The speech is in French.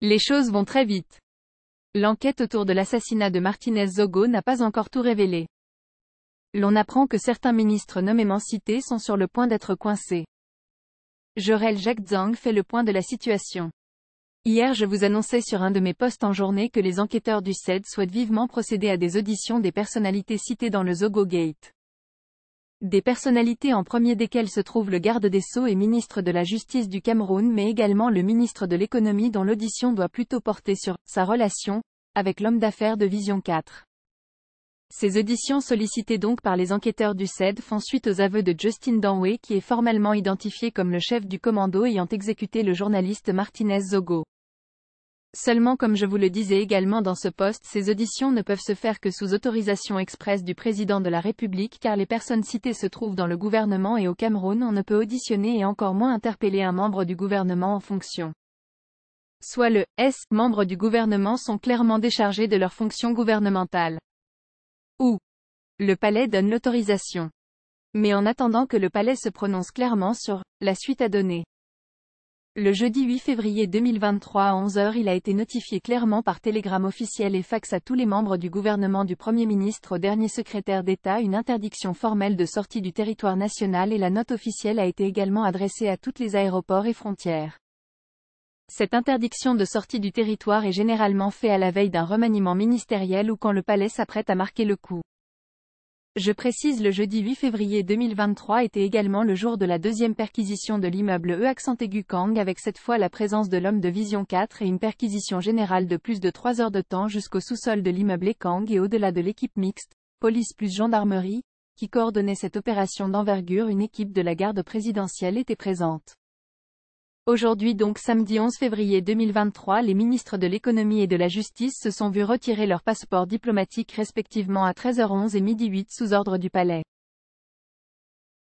Les choses vont très vite. L'enquête autour de l'assassinat de Martínez Zogo n'a pas encore tout révélé. L'on apprend que certains ministres nommément cités sont sur le point d'être coincés. Jorel Jacques Zhang fait le point de la situation. Hier je vous annonçais sur un de mes posts en journée que les enquêteurs du CED souhaitent vivement procéder à des auditions des personnalités citées dans le Zogo Gate. Des personnalités en premier desquelles se trouve le garde des Sceaux et ministre de la Justice du Cameroun mais également le ministre de l'Économie dont l'audition doit plutôt porter sur sa relation avec l'homme d'affaires de Vision 4. Ces auditions sollicitées donc par les enquêteurs du CED font suite aux aveux de Justin Danway qui est formellement identifié comme le chef du commando ayant exécuté le journaliste Martínez Zogo. Seulement comme je vous le disais également dans ce post, ces auditions ne peuvent se faire que sous autorisation expresse du président de la République car les personnes citées se trouvent dans le gouvernement et au Cameroun on ne peut auditionner et encore moins interpeller un membre du gouvernement en fonction. Soit le membre du gouvernement sont clairement déchargés de leurs fonctions gouvernementales. Ou le palais donne l'autorisation. Mais en attendant que le palais se prononce clairement sur la suite à donner. Le jeudi 8 février 2023 à 11 h il a été notifié clairement par télégramme officiel et fax à tous les membres du gouvernement du Premier ministre au dernier secrétaire d'État une interdiction formelle de sortie du territoire national et la note officielle a été également adressée à tous les aéroports et frontières. Cette interdiction de sortie du territoire est généralement faite à la veille d'un remaniement ministériel ou quand le palais s'apprête à marquer le coup. Je précise le jeudi 8 février 2023 était également le jour de la deuxième perquisition de l'immeuble E-Kang avec cette fois la présence de l'homme de Vision 4 et une perquisition générale de plus de 3 heures de temps jusqu'au sous-sol de l'immeuble Ekang et au-delà de l'équipe mixte, police plus gendarmerie, qui coordonnait cette opération d'envergure une équipe de la garde présidentielle était présente. Aujourd'hui donc samedi 11 février 2023 les ministres de l'économie et de la justice se sont vus retirer leurs passeports diplomatiques respectivement à 13h11 et 12h08 sous ordre du palais.